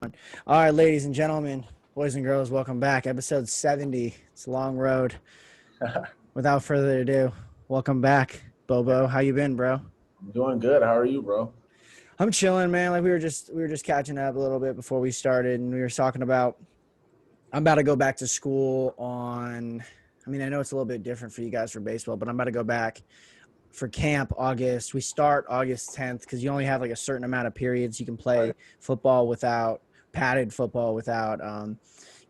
All right, ladies and gentlemen, boys and girls, welcome back. Episode 70. It's a long road. Without further ado, welcome back, Bobo. How you been, bro? I'm doing good. How are you, bro? I'm chilling, man. Like we were just catching up a little bit before we started, and we were talking about I'm about to go back to school on. I mean, I know it's a little bit different for you guys for baseball, but I'm about to go back for camp August. We start August 10th because you only have like a certain amount of periods you can play Right. football without padded football without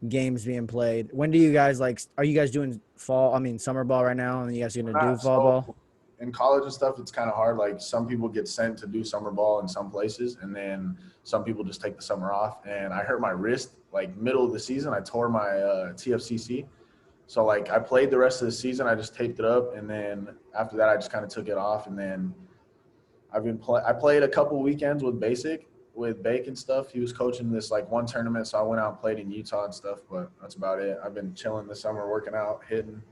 games being played. When do you guys like? Are you guys doing fall? I mean, summer ball right now, and you guys gonna We're do not fall so ball? in college and stuff. It's kind of hard. Like some people get sent to do summer ball in some places, and then some people just take the summer off. And I hurt my wrist like middle of the season. I tore my TFCC. So like I played the rest of the season. I just taped it up, and then after that, I just kind of took it off. And then I played a couple weekends with Bake and stuff. He was coaching this like one tournament, so I went out and played in Utah and stuff. But that's about it. I've been chilling this summer, working out, hitting,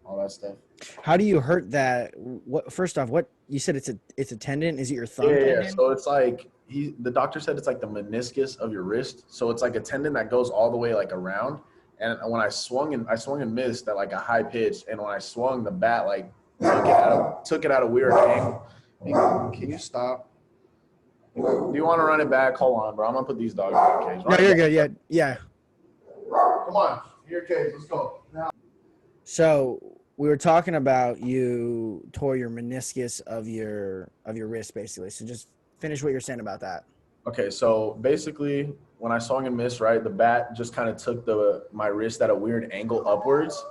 all that stuff. How do you hurt that? What first off, what you said it's a tendon? Is it your thumb Yeah. tendon? So it's like the doctor said it's like the meniscus of your wrist. So it's like a tendon that goes all the way like around. And when I swung and missed at like a high pitch, and when I swung the bat like took it at a weird angle. Hey, can you stop? Do you want to run it back? Hold on, bro. I'm gonna put these dogs in their cage. No, Run you're it good. back. Yeah, yeah. Come on, your cage. Let's go. So we were talking about you tore your meniscus of your wrist, basically. So just finish what you're saying about that. Okay, so basically, when I swung and missed, right, the bat just kind of took my wrist at a weird angle upwards.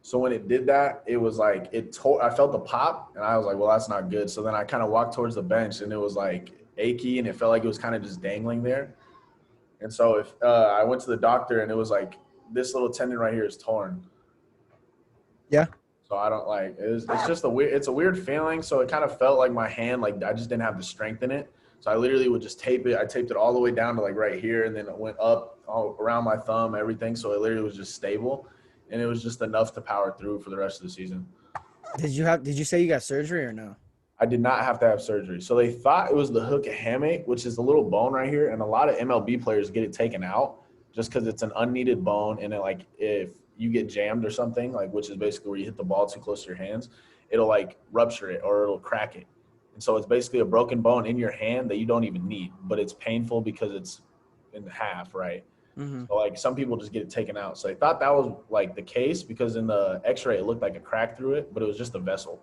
So when it did that, it was like it tore. I felt the pop, and I was like, "Well, that's not good." So then I kind of walked towards the bench, and it was like achy, and it felt like it was kind of just dangling there. And so if I went to the doctor, and it was like this little tendon right here is torn. Yeah. So I don't like it's just it's a weird feeling. So it kind of felt like my hand, like I just didn't have the strength in it. So I literally would just tape it. I taped it all the way down to like right here, and then it went up all around my thumb, everything. So it literally was just stable, and it was just enough to power through for the rest of the season. Did you say you got surgery or no? I did not have to have surgery. So they thought it was the hook hamate, which is the little bone right here, and a lot of MLB players get it taken out just because it's an unneeded bone, and it like if you get jammed or something, like which is basically where you hit the ball too close to your hands, it'll like rupture it or it'll crack it. And so it's basically a broken bone in your hand that you don't even need, but it's painful because it's in half, right? Mm-hmm. So like some people just get it taken out. So they thought that was like the case because in the x-ray it looked like a crack through it, but it was just a vessel.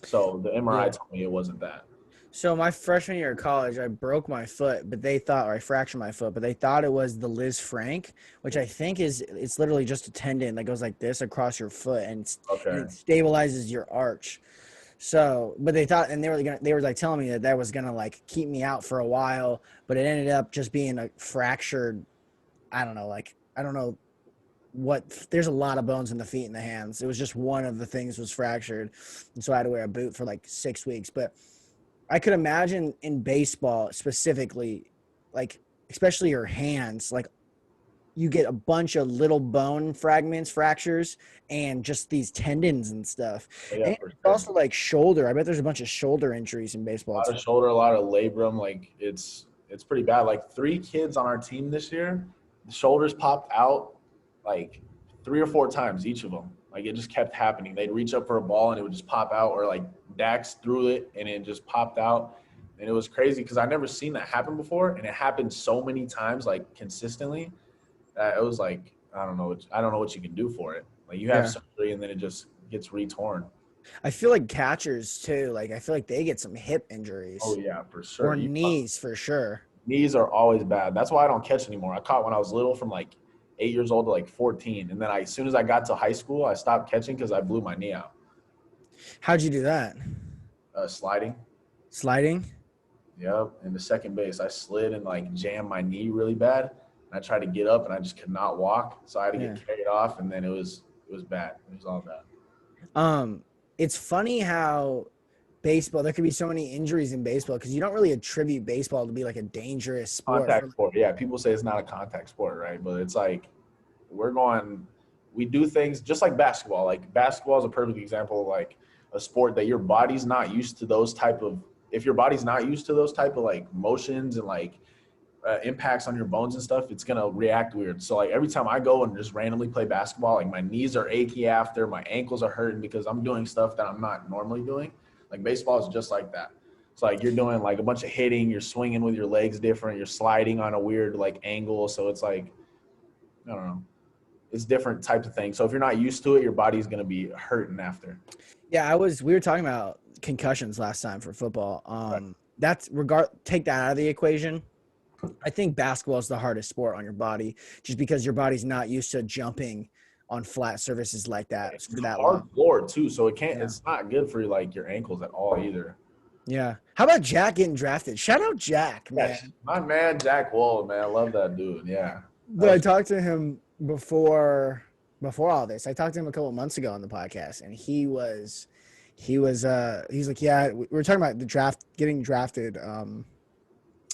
So the MRI Yeah. told me it wasn't that. So my freshman year of college, I broke my foot, but they thought, or I fractured my foot, but they thought it was the Liz Frank, which I think it's literally just a tendon that goes like this across your foot, and Okay. it stabilizes your arch. So, but they thought, and they were like telling me that was gonna like keep me out for a while, but it ended up just being a fractured. I don't know, like I don't know what. There's a lot of bones in the feet and the hands. It was just one of the things was fractured, and so I had to wear a boot for like 6 weeks, but. I could imagine in baseball specifically, like especially your hands, like you get a bunch of little bone fragments, fractures, and just these tendons and stuff. Yeah, And for it's sure. also like shoulder. I bet there's a bunch of shoulder injuries in A baseball lot too. of shoulder, a lot of labrum. Like it's pretty bad. Like 3 kids on our team this year, the shoulders popped out like 3 or 4 times each of them. Like it just kept happening. They'd reach up for a ball and it would just pop out, or like Dax threw it and it just popped out. And it was crazy because I never seen that happen before, and it happened so many times, like consistently, that it was like I don't know what you can do for it. Like you have Yeah. surgery and then it just gets retorn. I feel like catchers too. Like I feel like they get some hip Oh injuries yeah, for sure. or knees for sure. Knees are always bad. That's why I don't catch anymore. I caught when I was little from like 8 years old to like 14. And then as soon as I got to high school, I stopped catching because I blew my knee out. How'd you do that? Sliding. Sliding? Yep. And the second base, I slid and like jammed my knee really bad. And I tried to get up and I just could not walk. So I had to Yeah. get carried off. And then it was bad. It was all bad. Um, it's funny how baseball there could be so many injuries in baseball because you don't really attribute baseball to be like a dangerous sport. Contact sport. Yeah. People say it's not a contact sport, right? But it's like we're going, we do things just like basketball. Like basketball is a perfect example of like a sport that your body's not used to those type of, if your body's not used to those type of like motions and like impacts on your bones and stuff, it's gonna react weird. So like every time I go and just randomly play basketball, like my knees are achy after, my ankles are hurting because I'm doing stuff that I'm not normally doing. Like baseball is just like that. It's like you're doing like a bunch of hitting, you're swinging with your legs different, you're sliding on a weird like angle. So it's like, I don't know, it's different types of things. So if you're not used to it, your body's gonna be hurting after. Yeah, we were talking about concussions last time for football. Right. Take that out of the equation. I think basketball is the hardest sport on your body just because your body's not used to jumping on flat surfaces like that for that Hard long. floor too, so it can't. Yeah. It's not good for like your ankles at all either. Yeah. How about Jack getting drafted? Shout out Jack, man. Yes. My man, Jack Wall, man, I love that dude. Yeah. But I talked to him before all this. I talked to him a couple of months ago on the podcast, and he's like, yeah, we were talking about the draft, getting drafted.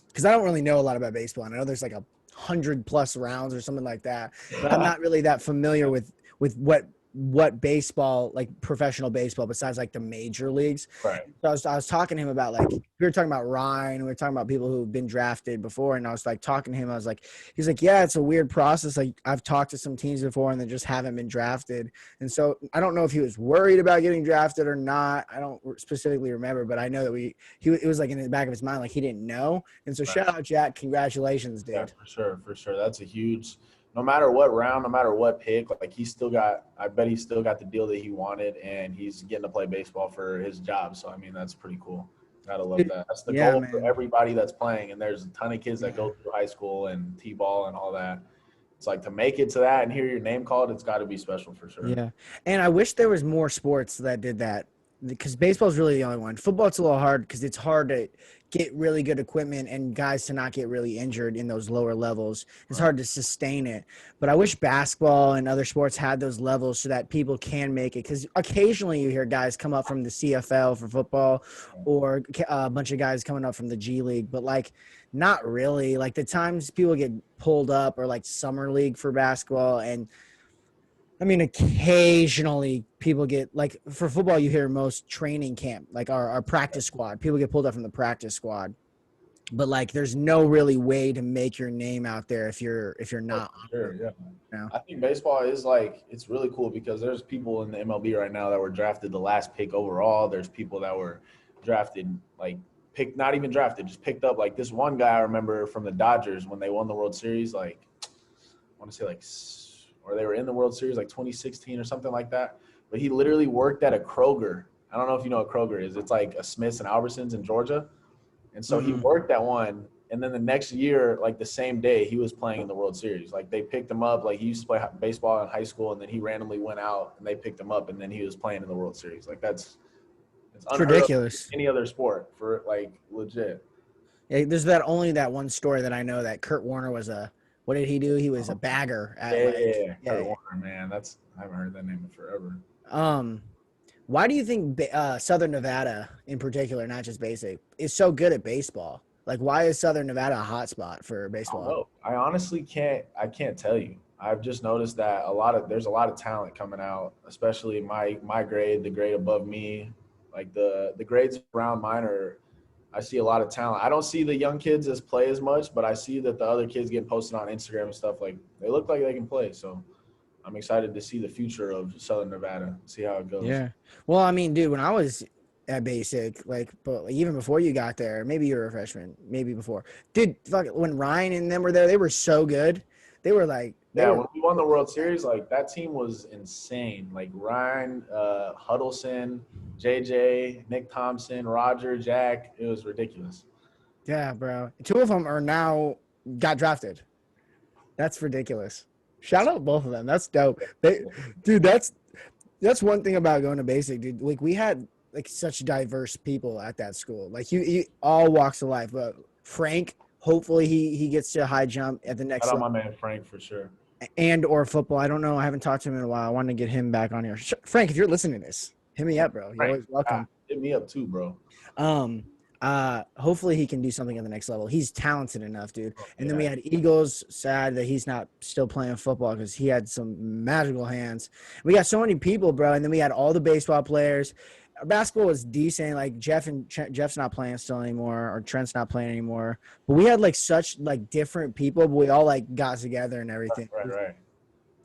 Because I don't really know a lot about baseball, and I know there's like 100+ rounds or something like that, but I'm not really that familiar with what baseball, like professional baseball, besides like the major leagues. Right. So I was talking to him about, like, we were talking about Ryan, we were talking about people who've been drafted before, and I was like talking to him. I was like, he's like, yeah, it's a weird process. Like I've talked to some teams before and they just haven't been drafted. And so I don't know if he was worried about getting drafted or not. I don't specifically remember, but I know that it was like in the back of his mind, like he didn't know. And so Shout out Jack, congratulations, dude. Yeah, for sure. That's a huge. No matter what round, no matter what pick, like I bet he still got the deal that he wanted, and he's getting to play baseball for his job. So, I mean, that's pretty cool. Gotta love that. That's the goal for everybody that's playing, and there's a ton of kids that go through high school and T-ball and all that. It's like to make it to that and hear your name called, it's got to be special for sure. Yeah, and I wish there was more sports that did that, because baseball is really the only one. Football, it's a little hard because it's hard to get really good equipment and guys to not get really injured in those lower levels. It's hard to sustain it. But I wish basketball and other sports had those levels so that people can make it, because occasionally you hear guys come up from the CFL for football, or a bunch of guys coming up from the G League, but like not really. Like the times people get pulled up or like summer league for basketball, and I mean, occasionally people get, like, for football, you hear most training camp, like our practice squad. People get pulled up from the practice squad, but like, there's no really way to make your name out there if you're not. Sure, yeah. You know? I think baseball is like, it's really cool because there's people in the MLB right now that were drafted the last pick overall. There's people that were drafted, like picked, not even drafted, just picked up. Like this one guy I remember from the Dodgers when they won the World Series, like I want to say like, or they were in the World Series like 2016 or something like that. But he literally worked at a Kroger. I don't know if you know what Kroger is. It's like a Smith's and Albertsons in Georgia. And so he worked at one. And then the next year, like the same day, he was playing in the World Series. Like they picked him up. Like he used to play baseball in high school, and then he randomly went out and they picked him up, and then he was playing in the World Series. Like it's ridiculous. Any other sport for like legit. Yeah, there's that one story that I know that Kurt Warner was what did he do? He was a bagger at Kurt Warner, man. I haven't heard that name in forever. Why do you think Southern Nevada in particular, not just basic, is so good at baseball? Like, why is Southern Nevada a hot spot for baseball? I honestly can't tell you. I've just noticed that there's a lot of talent coming out, especially my grade, the grade above me. Like the grades around mine I see a lot of talent. I don't see the young kids play as much, but I see that the other kids getting posted on Instagram and stuff, like they look like they can play. So I'm excited to see the future of Southern Nevada, see how it goes. Yeah. Well, I mean, dude, when I was at basic, but even before you got there, maybe you were a freshman, maybe before. Dude, when Ryan and them were there, they were so good. They were like, when we won the World Series, like that team was insane. Like Ryan, Huddleston, JJ, Nick Thompson, Roger, Jack. It was ridiculous. Yeah, bro. 2 of them got drafted. That's ridiculous. Shout out both of them. That's dope. Dude, that's one thing about going to basic, dude. Like we had like such diverse people at that school. Like you all walks of life. But Frank, hopefully he gets to a high jump at the next level. Shout out my man Frank for sure. And or football. I don't know. I haven't talked to him in a while. I want to get him back on here. Frank, if you're listening to this, hit me up, bro. You're always welcome. Hit me up too, bro. Hopefully he can do something at the next level. He's talented enough, dude. And then we had Eagles. Sad that he's not still playing football because he had some magical hands. We got so many people, bro. And then we had all the baseball players. basketball was decent. Like Jeff's not playing still anymore, or Trent's not playing anymore. But we had like such like different people, but we all like got together and everything. Right.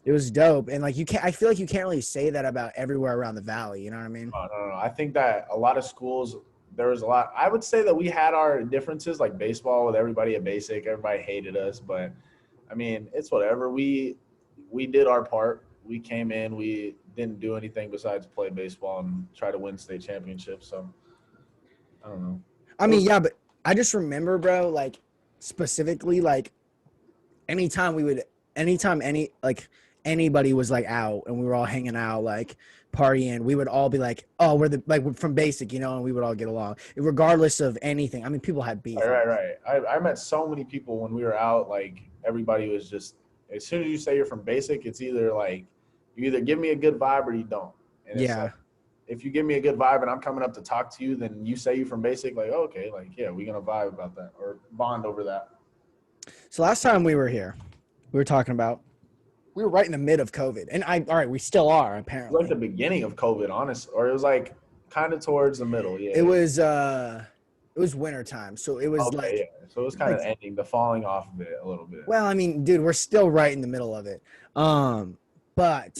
It was dope, and like you can't. I feel like you can't really say that about everywhere around the valley. You know what I mean? No. I think that a lot of schools, there was a lot. I would say that we had our differences, like baseball with everybody at basic. Everybody hated us, but I mean, it's whatever. We did our part. We came in. We didn't do anything besides play baseball and try to win state championships. So I don't know. I mean, yeah, but I just remember, bro, like specifically, like anytime anybody was like out and we were all hanging out, like partying, we would all be like, oh, we're from basic, and we would all get along regardless of anything. I mean, people had beef. Right. I met so many people when we were out. Like everybody was just, as soon as you say you're from basic, it's either like you either give me a good vibe or you don't. And it's like, if you give me a good vibe and I'm coming up to talk to you, then you say you from basic, like, oh, okay, like, yeah, we're going to vibe about that or bond over that. So last time we were here, we were talking about, we were right in the mid of COVID. And all right, we still are, apparently. It was like the beginning of COVID, honest, or it was like kind of towards the middle. Yeah. It was winter time. So it was yeah. So it was kind of ending, the falling off of it a little bit. Well, I mean, dude, we're still right in the middle of it. But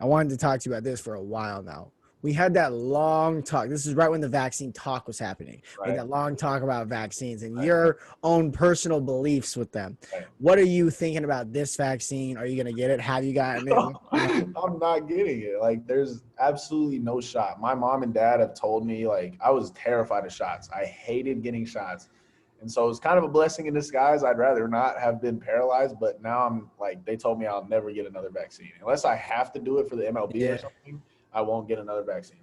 I wanted to talk to you about this for a while now. We had that long talk. This is right when the vaccine talk was happening. Right. We had that long talk about vaccines and your own personal beliefs with them. Right. What are you thinking about this vaccine? Are you going to get it? Have you gotten it? I'm not getting it. Like, there's absolutely no shot. My mom and dad have told me, like, I was terrified of shots. I hated getting shots. And so it's kind of a blessing in disguise. I'd rather not have been paralyzed, but now I'm like, they told me I'll never get another vaccine. Unless I have to do it for the MLB or something, I won't get another vaccine.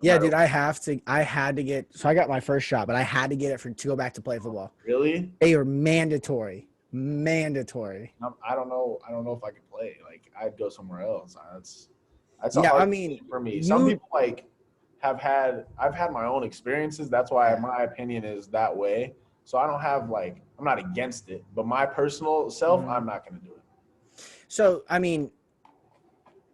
Yeah, dude, I had to get, so I got my first shot, but I had to get it to go back to play football. Really? They are mandatory. I don't know if I could play. Like, I'd go somewhere else. That's a hard thing for me. Some people like I've had my own experiences. That's why my opinion is that way. So I don't have I'm not against it, but my personal self, I'm not going to do it. So, I mean,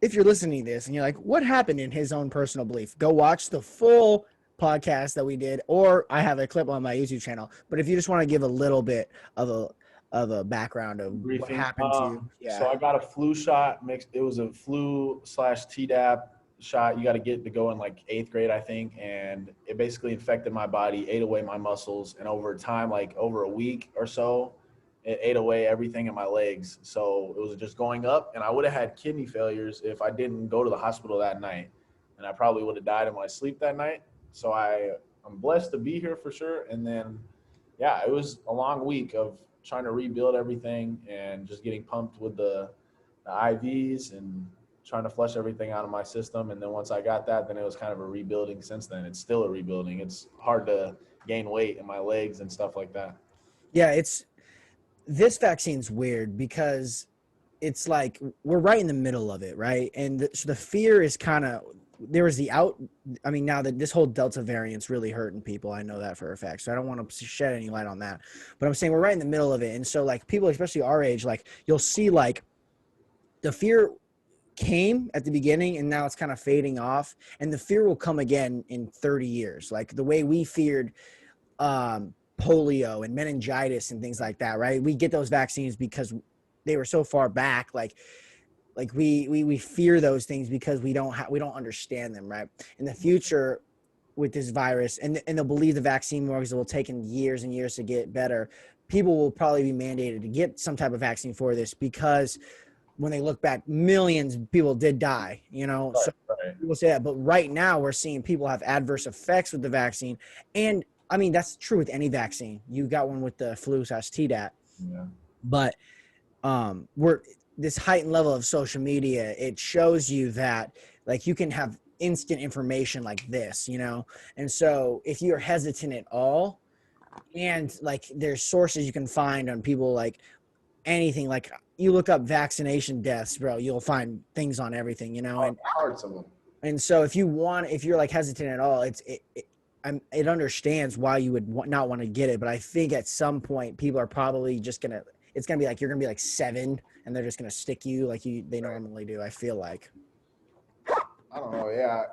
if you're listening to this and you're like, what happened in his own personal belief? Go watch the full podcast that we did, or I have a clip on my YouTube channel. But if you just want to give a little bit of a background of what happened to you. Yeah. So I got a flu shot mixed. It was a flu/Tdap shot. You got to get to go in like 8th grade, I think. And it basically infected my body, ate away my muscles. And over time, like over a week or so, it ate away everything in my legs. So it was just going up, and I would have had kidney failures if I didn't go to the hospital that night. And I probably would have died in my sleep that night. So I'm blessed to be here for sure. And then, yeah, it was a long week of trying to rebuild everything and just getting pumped with the IVs and trying to flush everything out of my system. And then once I got that, then it was kind of a rebuilding since then. It's still a rebuilding. It's hard to gain weight in my legs and stuff like that. Yeah, this vaccine's weird because it's like we're right in the middle of it, right? And so the fear is kind of there was now that this whole Delta variant's really hurting people. I know that for a fact. So I don't want to shed any light on that. But I'm saying we're right in the middle of it. And so like people, especially our age, like you'll see like the fear came at the beginning and now it's kind of fading off. And the fear will come again in 30 years. Like the way we feared polio and meningitis and things like that, right? We get those vaccines because they were so far back. Like we fear those things because we don't understand them, right? In the future with this virus, and they'll believe the vaccine more because it will take years and years to get better. People will probably be mandated to get some type of vaccine for this because when they look back, millions of people did die, Right. So people say that. But right now we're seeing people have adverse effects with the vaccine. And I mean, that's true with any vaccine. You got one with the flu/Tdap. Yeah. But we're this heightened level of social media. It shows you that like you can have instant information like this, And so if you're hesitant at all, and like there's sources you can find on people like anything, like you look up vaccination deaths, bro, you'll find things on everything, and Parts of them. And so if you're like hesitant at all, it understands why you would not want to get it. But I think at some point people are probably just it's going to be like, you're going to be like 7 and they're just going to stick you like they normally do. I feel like. I don't know. Yeah.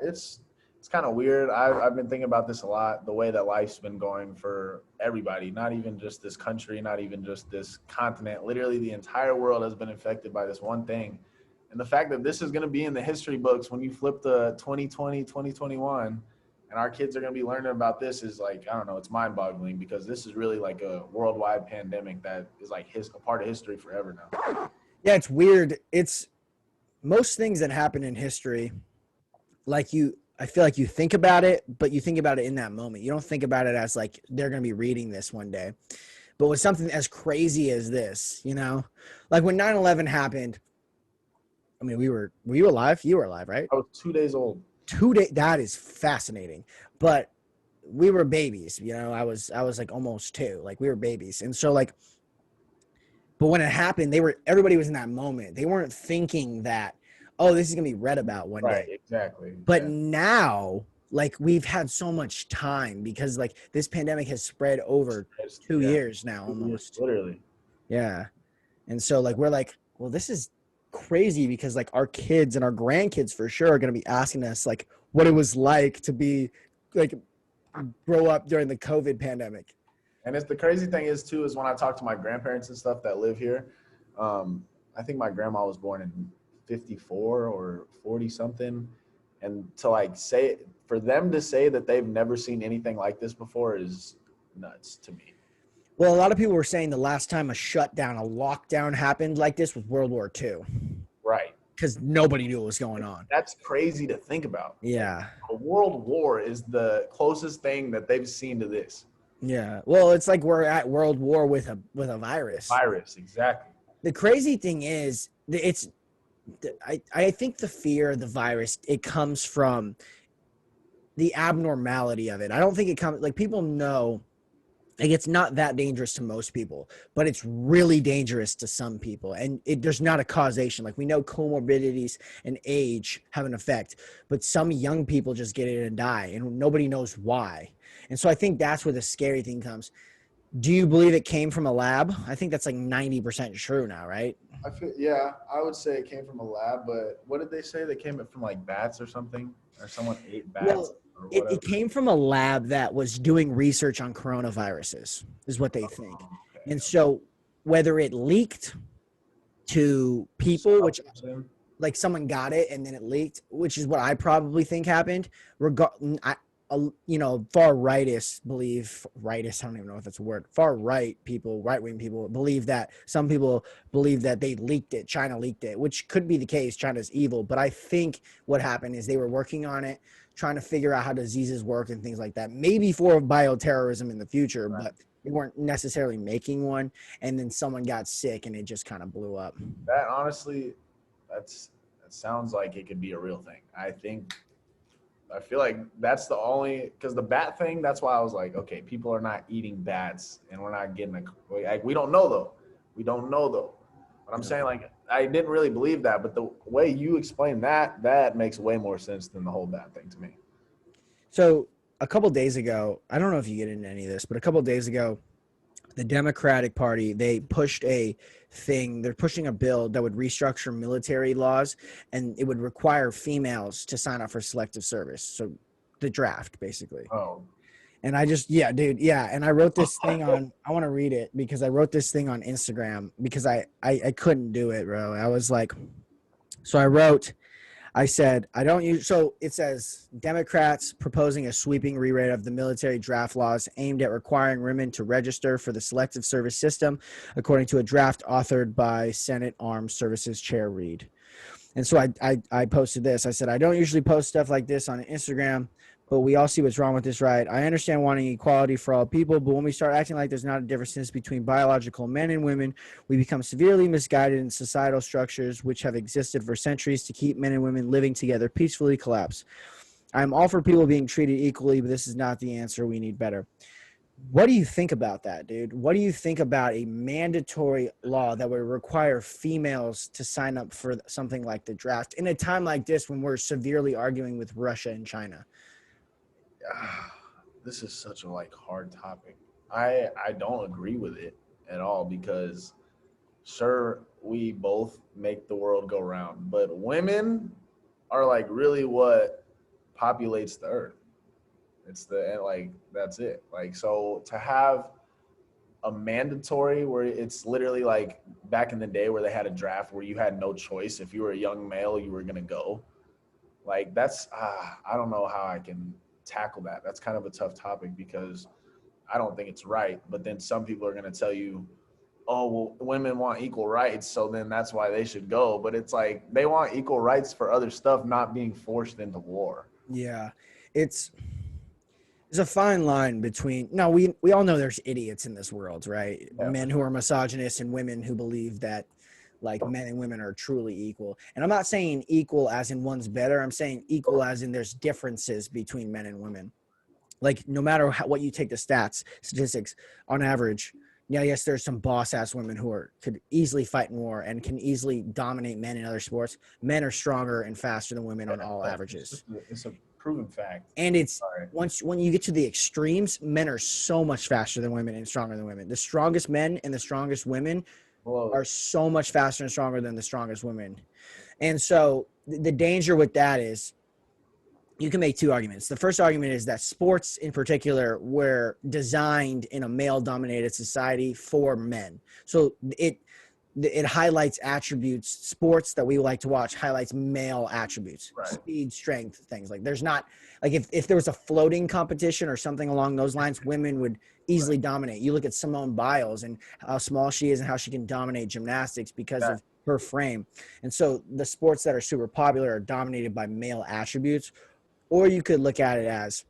it's kind of weird. I've been thinking about this a lot, the way that life's been going for everybody, not even just this country, not even just this continent. Literally, the entire world has been infected by this one thing. And the fact that this is going to be in the history books when you flip the 2020, 2021, and our kids are going to be learning about this is like, I don't know, it's mind boggling because this is really like a worldwide pandemic that is like a part of history forever now. Yeah, it's weird. It's most things that happen in history, like I feel like you think about it, but you think about it in that moment. You don't think about it as like they're going to be reading this one day. But with something as crazy as this, like when 9/11 happened, I mean, were you alive? You were alive, right? I was 2 days old. 2 days. That is fascinating. But we were babies, I was like almost 2. Like we were babies. And so like, but when it happened, everybody was in that moment. They weren't thinking that, oh, this is going to be read about one Right, day. exactly. But now, like we've had so much time because like this pandemic has spread over 2 years now almost. Literally. Yeah. And so like we're like, well, this is crazy because like our kids and our grandkids for sure are going to be asking us like what it was like to be like grow up during the COVID pandemic. And it's the crazy thing is too is when I talk to my grandparents and stuff that live here, I think my grandma was born in 54 or 40 something, and to like say for them to say that they've never seen anything like this before is nuts to me. Well, a lot of people were saying the last time a shutdown, a lockdown happened like this was World War II Right. because nobody knew what was going on. That's crazy to think about. Yeah. A world war is the closest thing that they've seen to this. Yeah. Well, it's like we're at World War with a virus. Virus, exactly. The crazy thing is, I think the fear of the virus, it comes from the abnormality of it. I don't think it comes like people know like it's not that dangerous to most people, but it's really dangerous to some people. And there's not a causation. Like we know comorbidities and age have an effect, but some young people just get it and die and nobody knows why. And so I think that's where the scary thing comes. Do you believe it came from a lab? I think that's like 90% true now, right? Yeah, I would say it came from a lab, but what did they say? They came from like bats or something, or someone ate bats. Well, it came from a lab that was doing research on coronaviruses, is what they think. Okay. And so whether it leaked to people, which like someone got it and then it leaked, which is what I probably think happened. Far rightists believe rightists. I don't even know if that's a word. Far right people, right wing people believe that some people believe that they leaked it. China leaked it, which could be the case. China's evil, but I think what happened is they were working on it, trying to figure out how diseases work and things like that. Maybe for bioterrorism in the future, Right. but they weren't necessarily making one. And then someone got sick and it just kind of blew up. That honestly, that sounds like it could be a real thing. I feel like that's the only because the bat thing. That's why I was like, okay, people are not eating bats, and we're not getting like we don't know though. We don't know though. But I'm saying like I didn't really believe that, but the way you explain that makes way more sense than the whole bat thing to me. So a couple days ago, I don't know if you get into any of this, but a couple days ago, the Democratic Party, they're pushing a bill that would restructure military laws and it would require females to sign up for selective service. So the draft, basically. Oh, And I just, yeah, dude. Yeah. And I wrote this thing I want to read it because I wrote this thing on Instagram because I couldn't do it, bro. I was like, so I said, so it says Democrats proposing a sweeping rewrite of the military draft laws aimed at requiring women to register for the selective service system, according to a draft authored by Senate Armed Services Chair Reed. And so I posted this. I said, I don't usually post stuff like this on Instagram, but we all see what's wrong with this, right? I understand wanting equality for all people, but when we start acting like there's not a difference between biological men and women, we become severely misguided in societal structures which have existed for centuries to keep men and women living together peacefully collapse. I'm all for people being treated equally, but this is not the answer. We need better. What do you think about that, dude? What do you think about a mandatory law that would require females to sign up for something like the draft in a time like this when we're severely arguing with Russia and China? this is such a hard topic. I don't agree with it at all because sure we both make the world go round, but women are really what populates the earth. It's the like that's it. Like so to have a mandatory where it's literally like back in the day where they had a draft where you had no choice. If you were a young male, you were gonna go. Like that's I don't know how I can tackle that. That's kind of a tough topic because I don't think it's right. But then some people are gonna tell you, oh well, women want equal rights, so then that's why they should go. But it's like they want equal rights for other stuff, not being forced into war. Yeah, it's there's a fine line between no, we all know there's idiots in this world, right? Yeah, for Men who sure. are misogynists and women who believe that like men and women are truly equal. And I'm not saying equal as in one's better. I'm saying equal as in there's differences between men and women. Like no matter what you take the statistics on average, yeah, yes, there's some boss ass women who are could easily fight in war and can easily dominate men in other sports. Men are stronger and faster than women on all Yeah, it's averages. just it's a proven fact. And it's Sorry. once when you get to the extremes, men are so much faster than women and stronger than women. The strongest men and the strongest women Well, are so much faster and stronger than the strongest women. And so the danger with that is you can make two arguments. The first argument is that sports in particular were designed in a male dominated society for men. So it highlights attributes, sports that we like to watch highlights male attributes, right. speed, strength, things like there's not like if there was a floating competition or something along those lines, women would easily dominate. You look at Simone Biles and how small she is and how she can dominate gymnastics because That, of her frame. And so the sports that are super popular are dominated by male attributes. Or you could look at it as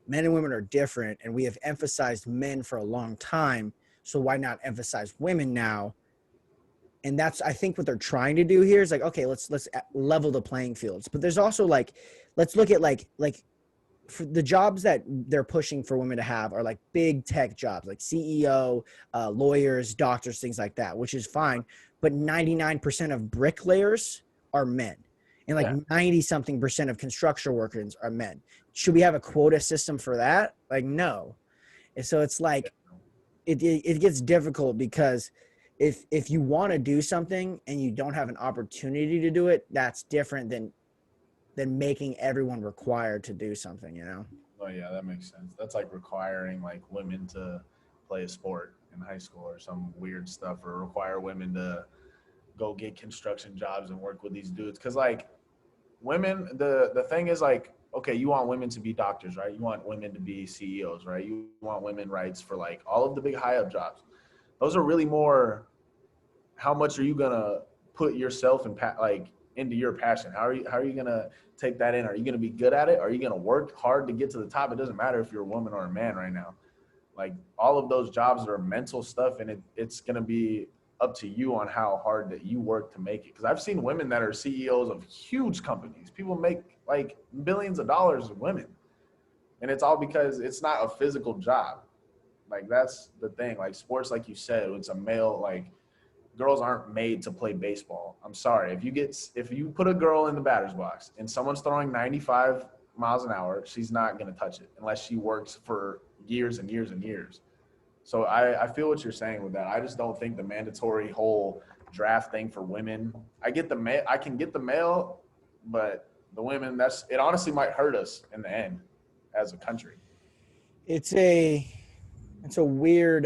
men and women are different and we have emphasized men for a long time. So why not emphasize women now? And that's I think what they're trying to do here is like, okay, let's level the playing fields. But there's also like, let's look at like for the jobs that they're pushing for women to have are like big tech jobs, like CEO, lawyers, doctors, things like that, which is fine. But 99% of bricklayers are men, and like yeah. 90 something percent of construction workers are men. Should we have a quota system for that? Like, no. And so it's like it gets difficult because if you want to do something and you don't have an opportunity to do it, that's different than making everyone required to do something, you know? Oh yeah, that makes sense. That's like requiring like women to play a sport in high school or some weird stuff, or require women to go get construction jobs and work with these dudes. Because like women, the thing is like, okay, you want women to be doctors, right? You want women to be CEOs, right? You want women rights for like all of the big high up jobs. Those are really more. How much are you gonna put yourself and like into your passion? How are you gonna take that in? Are you gonna be good at it? Are you gonna work hard to get to the top? It doesn't matter if you're a woman or a man right now. Like all of those jobs are mental stuff, and it's gonna be up to you on how hard that you work to make it. Because I've seen women that are CEOs of huge companies. People make like billions of dollars of women, and it's all because it's not a physical job. Like that's the thing. Like sports, like you said, it's a male like girls aren't made to play baseball. I'm sorry. If you put a girl in the batter's box and someone's throwing 95 miles an hour, she's not going to touch it unless she works for years and years and years. So I feel what you're saying with that. I just don't think the mandatory whole draft thing for women. I can get the male, but the women, that's it honestly might hurt us in the end as a country. It's a it's a weird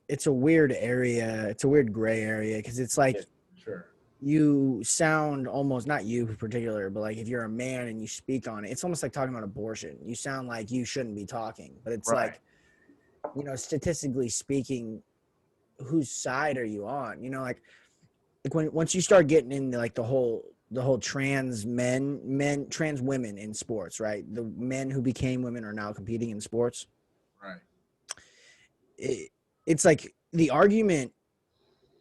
it's a weird area. It's a weird gray area because it's like Yeah, sure. you sound almost not you in particular, but like if you're a man and you speak on it, it's almost like talking about abortion. You sound like you shouldn't be talking, but it's Right. like, statistically speaking, whose side are you on? Like when once you start getting into like the whole trans women in sports, right? The men who became women are now competing in sports. Right. It's like the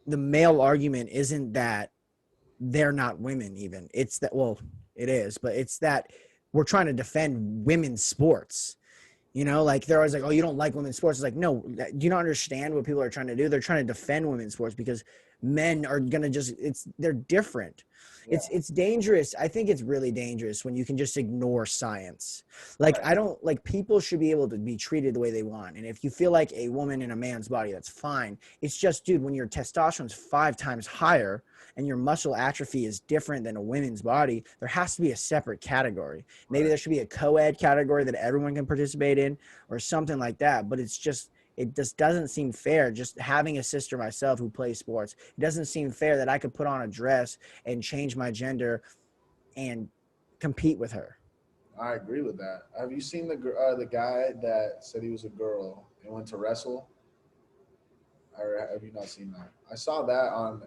male argument isn't that they're not women even. It's that, well, it is, but it's that we're trying to defend women's sports. You know, like they're always like, "Oh, you don't like women's sports." It's like, no, do you not understand what people are trying to do? They're trying to defend women's sports because men are gonna just they're different. Yeah. It's dangerous. I think it's really dangerous when you can just ignore science. Like Right. I don't like people should be able to be treated the way they want. And if you feel like a woman in a man's body, that's fine. It's just, dude, when your testosterone's 5 times higher and your muscle atrophy is different than a women's body, there has to be a separate category. Maybe Right. there should be a co-ed category that everyone can participate in or something like that. But it just doesn't seem fair. Just having a sister myself who plays sports, it doesn't seem fair that I could put on a dress and change my gender and compete with her. I agree with that. Have you seen the guy that said he was a girl and went to wrestle? Or have you not seen that? I saw that on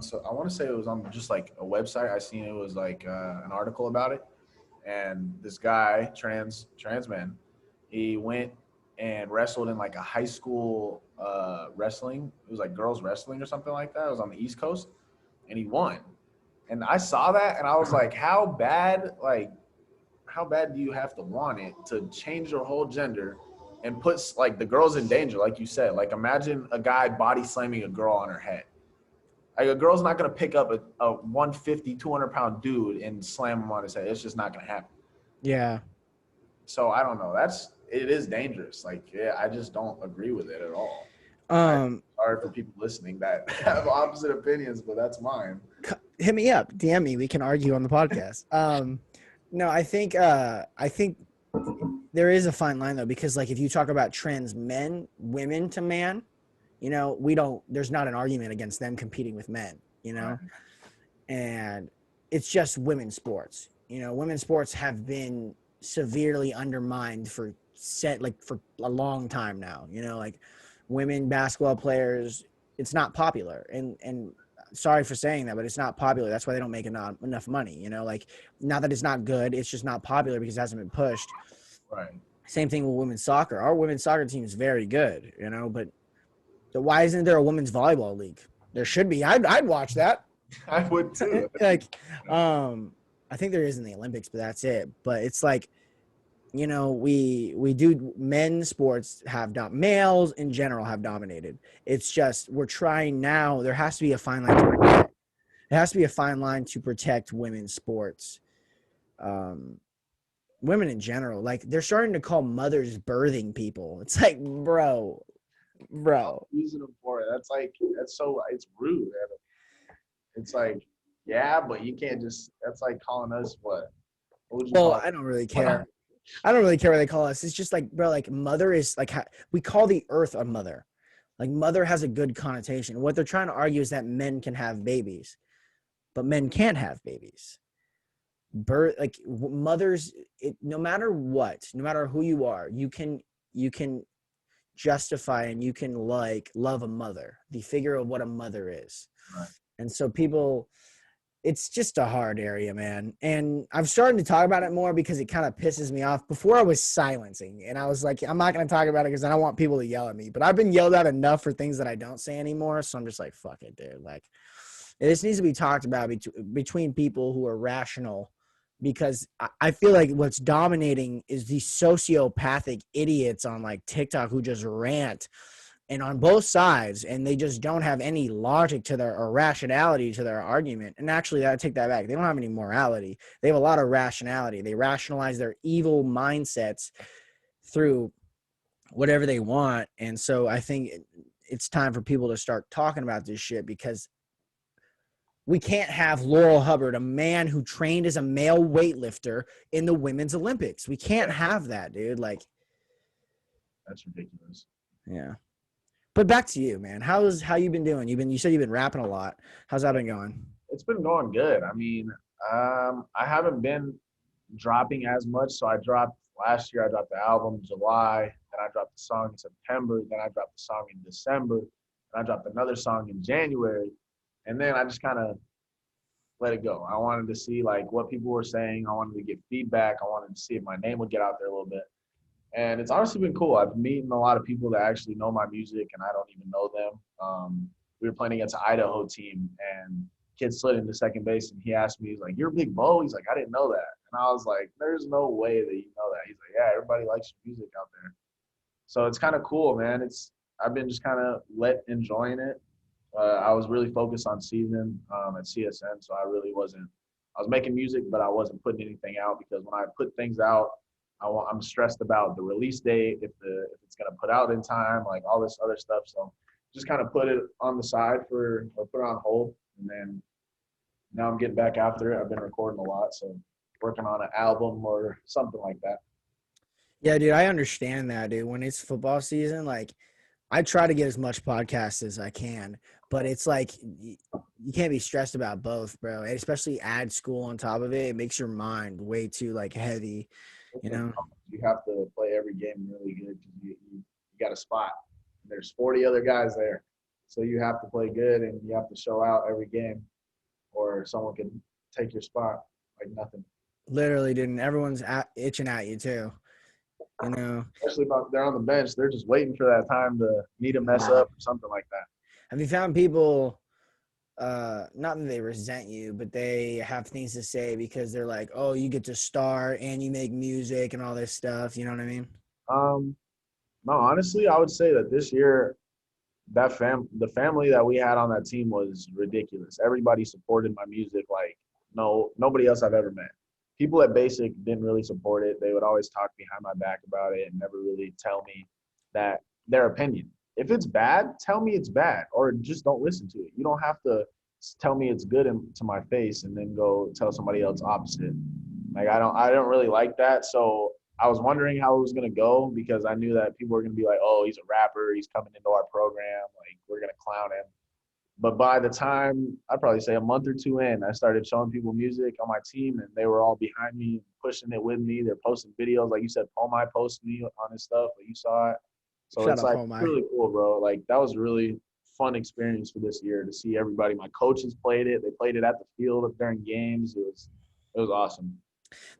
so I want to say it was on just like a website. I seen it was like an article about it, and this guy, trans man, he went and wrestled in like a high school wrestling. It was like girls wrestling or something like that. It was on the East Coast, and he won. And I saw that, and I was like, how bad do you have to want it to change your whole gender and puts like the girls in danger, like you said? Like imagine a guy body slamming a girl on her head. Like a girl's not gonna pick up a 150, 200 pound dude and slam him on his head. It's just not gonna happen. Yeah. So I don't know. It is dangerous. Like, yeah, I just don't agree with it at all. I Um, sorry for people listening that have opposite opinions, but that's mine. hit me up, DM me. We can argue on the podcast. No, I think there is a fine line though, because like if you talk about trans men, women to man, you know, we don't. There's not an argument against them competing with men. You Right. know, and it's just women's sports. You know, women's sports have been severely undermined for a long time now. You know, like women basketball players, it's not popular, and sorry for saying that, but it's not popular. That's why they don't make enough money. You know, like not that it's not good, it's just not popular because it hasn't been pushed. Right. Same thing with women's soccer. Our women's soccer team is very good. You know, but so why isn't there a women's volleyball league? There should be. I'd watch that. I would too. Like, I think there is in the Olympics, but that's it. But it's like, you know, we do men's sports have males in general have dominated. It's just we're trying now. There has to be a fine line to protect. There has to be a fine line to protect women's sports. Um, Women in general, like they're starting to call mothers birthing people. It's like, bro. Using them for it. It's rude. It's like, yeah, but you can't just. That's like calling us what? What would you Well, call I don't really it? care. I don't really care what they call us. It's just like, bro, like mother is like we call the earth a mother. Like mother has a good connotation. What they're trying to argue is that men can have babies, but men can't have babies. Birth, like mothers, no matter what, no matter who you are, you can justify and you can like love a mother, the figure of what a mother is. Right. And so people, it's just a hard area, man. And I'm starting to talk about it more because it kind of pisses me off. Before I was silencing and I was like, I'm not going to talk about it because I don't want people to yell at me. But I've been yelled at enough for things that I don't say anymore. So I'm just like, fuck it, dude. Like, this needs to be talked about between people who are rational, because I feel like what's dominating is these sociopathic idiots on like TikTok who just rant and on both sides, and they just don't have any logic to their or rationality to their argument. And actually, I take that back. They don't have any morality. They have a lot of rationality. They rationalize their evil mindsets through whatever they want. And so I think it's time for people to start talking about this shit, because we can't have Laurel Hubbard, a man who trained as a male weightlifter, in the women's Olympics. We can't have that, dude. Like, That's ridiculous. yeah. But back to you, man. How you been doing? You said you've been rapping a lot. How's that been going? It's been going good. I mean, I haven't been dropping as much. So I dropped last year. I dropped the album in July. Then I dropped the song in September. Then I dropped the song in December. And I dropped another song in January. And then I just kind of let it go. I wanted to see like what people were saying. I wanted to get feedback. I wanted to see if my name would get out there a little bit. And it's honestly been cool. I've meeting a lot of people that actually know my music and I don't even know them. We were playing against an Idaho team and kid slid into second base, and he asked me, he's like, "You're Bigg Bo?" He's like, "I didn't know that." And I was like, "There's no way that you know that." He's like, "Yeah, everybody likes your music out there." So it's kind of cool, man. I've been just kind of enjoying it. I was really focused on season at CSN, so I really wasn't. I was making music, but I wasn't putting anything out because when I put things out, I'm stressed about the release date, if it's gonna put out in time, like all this other stuff. So just kind of put it on the side or put it on hold, and then now I'm getting back after it. I've been recording a lot, so working on an album or something like that. Yeah, dude, I understand that, dude. When it's football season, like I try to get as much podcast as I can, but it's like you can't be stressed about both, bro. And especially add school on top of it. It makes your mind way too like heavy, you know? You have to play every game really good because you got a spot. There's 40 other guys there, so you have to play good and you have to show out every game, or someone can take your spot like nothing. Literally, dude, and everyone's itching at you too, you know? Especially if they're on the bench, they're just waiting for that time to need to mess Yeah. up or something like that. Have you found people not that they resent you, but they have things to say because they're like, oh, you get to start and you make music and all this stuff, you know what I mean? Um, no, honestly, I would say that this year the family that we had on that team was ridiculous. Everybody supported my music like nobody else I've ever met. People at Basic didn't really support it. They would always talk behind my back about it and never really tell me that their opinion. If it's bad, tell me it's bad or just don't listen to it. You don't have to tell me it's good to my face and then go tell somebody else opposite. Like I don't really like that. So I was wondering how it was gonna go because I knew that people were gonna be like, "Oh, he's a rapper. He's coming into our program. Like we're gonna clown him." But by the time I'd probably say a month or two in, I started showing people music on my team, and they were all behind me, pushing it with me. They're posting videos, like you said. Pomai posted me on his stuff, but you saw it. So Shut it's up, like Omar. really cool, bro. Like that was a really fun experience for this year to see everybody. My coaches played it. They played it at the field during games. It was awesome.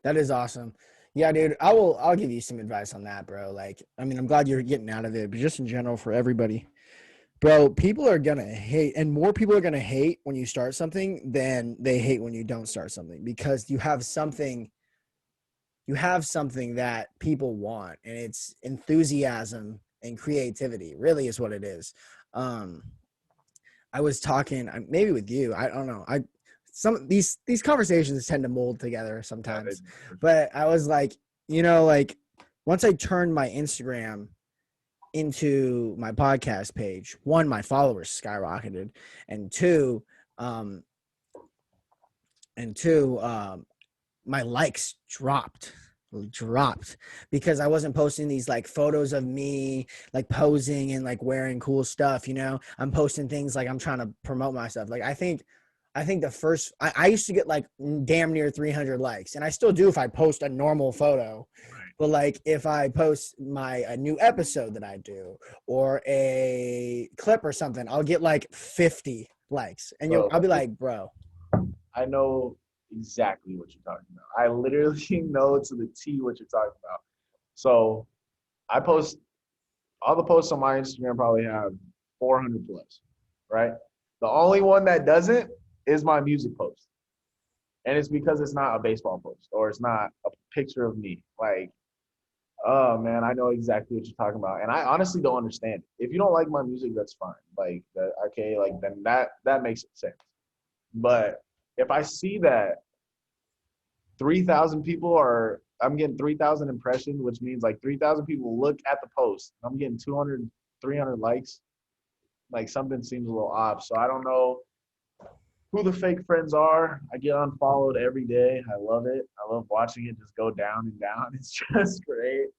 That is awesome. Yeah, dude, I'll give you some advice on that, bro. Like, I mean, I'm glad you're getting out of it, but just in general for everybody. Bro, people are gonna hate, and more people are gonna hate when you start something than they hate when you don't start something because you have something that people want, and it's enthusiasm and creativity. Really, is what it is. Um, I was talking maybe with you. I don't know. I some these conversations tend to mold together Yeah, sometimes, but I was like, like once I turned my Instagram into my podcast page, one, my followers skyrocketed, and two, um, my likes dropped because I wasn't posting these like photos of me like posing and like wearing cool stuff, I'm posting things like I'm trying to promote myself. Like I think the first I used to get like damn near 300 likes, and I still do if I post a normal photo. right. But like if I post a new episode that I do or a clip or something, I'll get like 50 likes, and Bro, I'll be like, bro, I know exactly what you're talking about. I literally know to the T what you're talking about. So I post all the posts on my Instagram probably have 400 plus, right? The only one that doesn't is my music post. And it's because it's not a baseball post or it's not a picture of me. Like, oh man, I know exactly what you're talking about. And I honestly don't understand it. If you don't like my music, that's fine. Like that, okay, like then that makes sense. But if I see that 3,000 people I'm getting 3,000 impressions, which means like 3,000 people look at the post. I'm getting 200, 300 likes. Like something seems a little off. So I don't know who the fake friends are. I get unfollowed every day. I love it. I love watching it just go down and down. It's just great.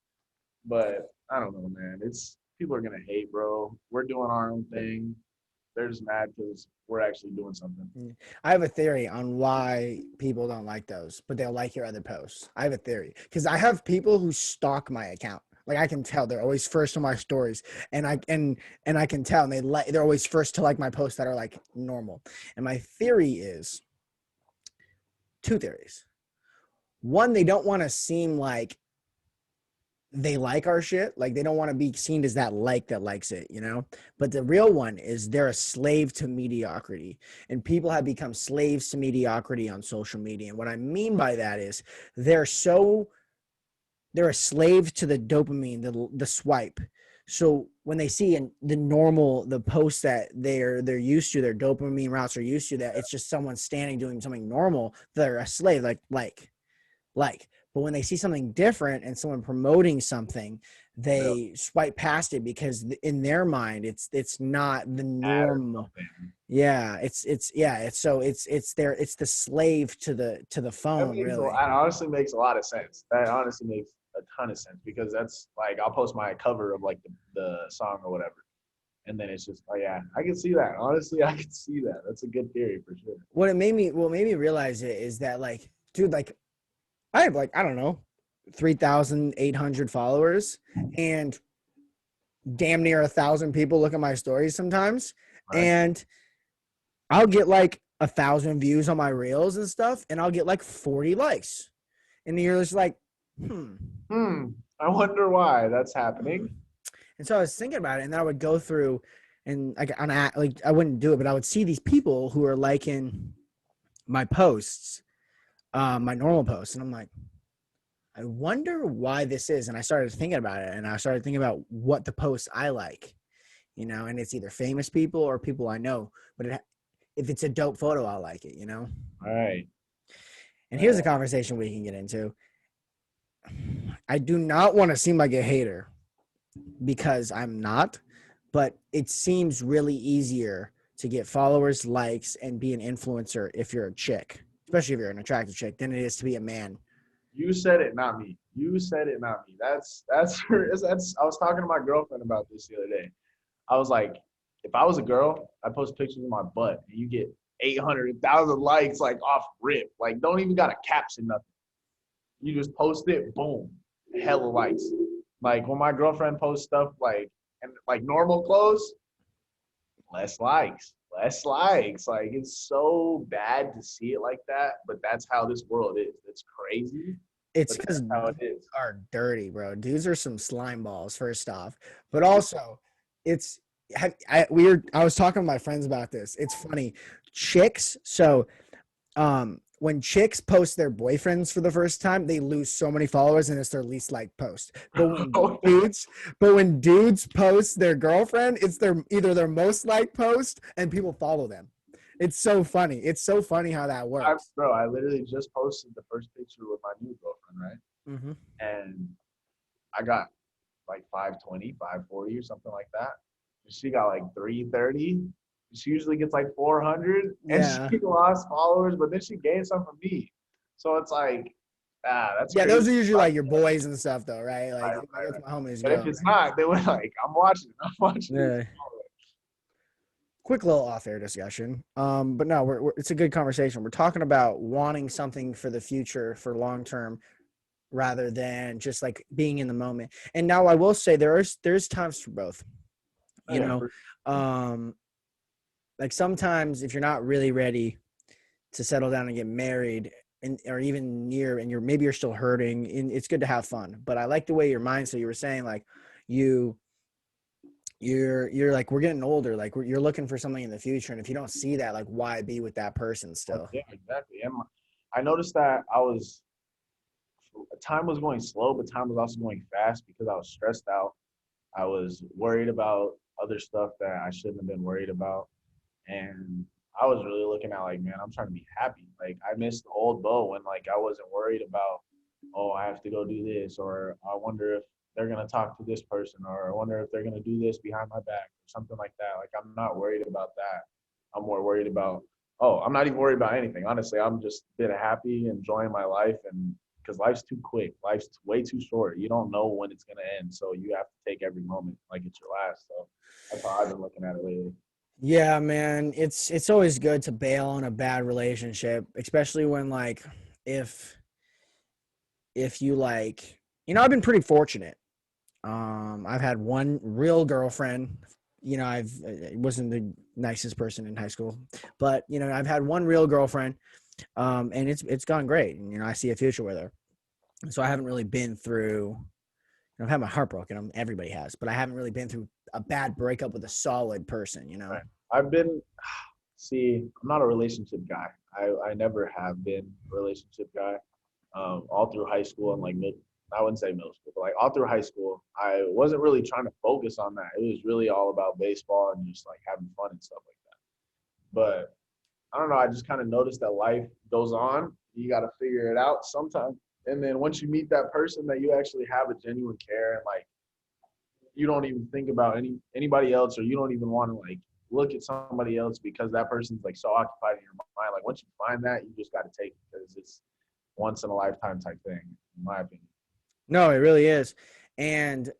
But I don't know, man. It's people are gonna hate, bro. We're doing our own thing. They're just mad because we're actually doing something. I have a theory on why people don't like those, but they'll like your other posts. I have a theory because I have people who stalk my account. Like I can tell they're always first on my stories, and I can tell, and they're always first to like my posts that are like normal. And my theory is two theories. One, they don't want to seem like they like our shit. Like they don't want to be seen as that that likes it, you know? But the real one is they're a slave to mediocrity. And people have become slaves to mediocrity on social media. And what I mean by that is they're so they're a slave to the dopamine, the swipe. So when they see the posts that they're used to, their dopamine routes are used to, that it's just someone standing doing something normal, they're a slave, like. But when they see something different and someone promoting something, Yeah. they swipe past it because in their mind it's not the Ad or norm. something. Yeah, it's the slave to the phone, really. That honestly makes a lot of sense. That honestly makes a ton of sense because that's like I'll post my cover of like the song or whatever, and then it's just oh yeah, I can see that. Honestly, I can see that. That's a good theory for sure. What made me realize it is that, like, dude, like I have, like, I don't know, 3,800 followers, and damn near 1,000 people look at my stories sometimes, Right? and I'll get like 1,000 views on my reels and stuff, and I'll get like 40 likes, and you're just like, hmm, Hmm. I wonder why that's hmm. happening. And so I was thinking about it, and then I would go through, and like I wouldn't do it, but I would see these people who are liking my posts, my normal posts, and I'm like, I wonder why this is. And I started thinking about it, and I started thinking about what the posts I like, you know, and it's either famous people or people I know. But if it's a dope photo, I'll like it, you know. All right. And here's a conversation we can get into. I do not want to seem like a hater because I'm not, but it seems really easier to get followers, likes, and be an influencer if you're a chick, especially if you're an attractive chick, than it is to be a man. You said it, not me. You said it, not me. That's. I was talking to my girlfriend about this the other day. I was like, if I was a girl, I post pictures of my butt, and you get 800,000 likes, like off rip. Like, don't even got a caption, nothing. You just post it, boom, hella likes. Like when my girlfriend posts stuff like and like normal clothes, less likes, less likes. Like it's so bad to see it like that, but that's how this world is. It's crazy, It's but because that's how it dudes is. are dirty, bro. Dudes are some slime balls, first off. But also, it's I was talking to my friends about this. It's funny. Chicks, so when chicks post their boyfriends for the first time, they lose so many followers and it's their least liked post. But when dudes post their girlfriend, it's either their most liked post and people follow them. It's so funny. It's so funny how that works. Bro, I literally just posted the first picture with my new girlfriend, right? Mm-hmm. And I got like 520, 540 or something like that. She got like 330. She usually gets like 400 and Yeah. she lost followers, but then she gained some from me. So it's like, that's Yeah, crazy. those are usually like your boys and stuff, though, right? Right, Like that's right. my homies But if go. it's not, they were like, I'm watching. I'm watching this. Yeah. Quick little off-air discussion. But no, it's a good conversation. We're talking about wanting something for the future, for long term, rather than just like being in the moment. And now I will say there's times for both. Oh, You yeah, know, um, like sometimes if you're not really ready to settle down and get married, and or even near, and you're still hurting, and it's good to have fun. But I like the way your mindset. You were saying like you you're like, we're getting older, like you're looking for something in the future, and if you don't see that, like, why be with that person still? yeah, exactly. And I noticed that time was going slow, but time was also going fast because I was stressed out. I was worried about other stuff that I shouldn't have been worried about. And I was really looking at like, man, I'm trying to be happy. Like I missed the old Bo when like I wasn't worried about, oh, I have to go do this, or I wonder if they're gonna talk to this person, or I wonder if they're gonna do this behind my back, or something like that. Like I'm not worried about that. I'm more worried about, oh, I'm not even worried about anything. Honestly, I'm just a bit happy, enjoying my life, and because life's too quick, life's way too short. You don't know when it's gonna end, so you have to take every moment like it's your last. So that's how I've been looking at it lately. Yeah, man, it's always good to bail on a bad relationship, especially when like if if you like, I've been pretty fortunate. I've had one real girlfriend. I wasn't the nicest person in high school, but I've had one real girlfriend, and it's gone great. And I see a future with her. So I haven't really been through, I've had my heart broken. Everybody has, but I haven't really been through a bad breakup with a solid person, you know? Right. I've been see, I'm not a relationship guy. I never have been a relationship guy. All through high school and like mid, I wouldn't say middle school, but like all through high school, I wasn't really trying to focus on that. It was really all about baseball and just like having fun and stuff like that. But I don't know. I just kind of noticed that life goes on. You got to figure it out sometime. And then once you meet that person that you actually have a genuine care and like you don't even think about anybody else or you don't even want to like look at somebody else because that person's like so occupied in your mind. Like once you find that, you just got to take it because it's once in a lifetime type thing, in my opinion. No, it really is. And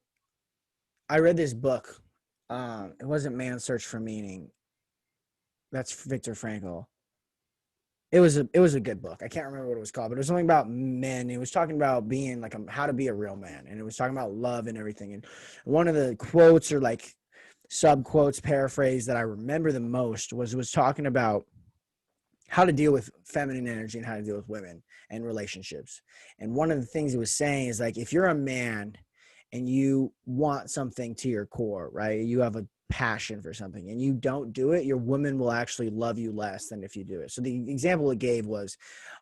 I read this book. It wasn't Man's Search for Meaning. That's Viktor Frankl. It was a good book. I can't remember what it was called, but it was something about men. It was talking about being like how to be a real man, and it was talking about love and everything. And one of the quotes or like sub quotes paraphrase that I remember the most was talking about how to deal with feminine energy and how to deal with women and relationships. And one of the things he was saying is like if you're a man and you want something to your core, right? You have a passion for something and you don't do it, your woman will actually love you less than if you do it. So the example it gave was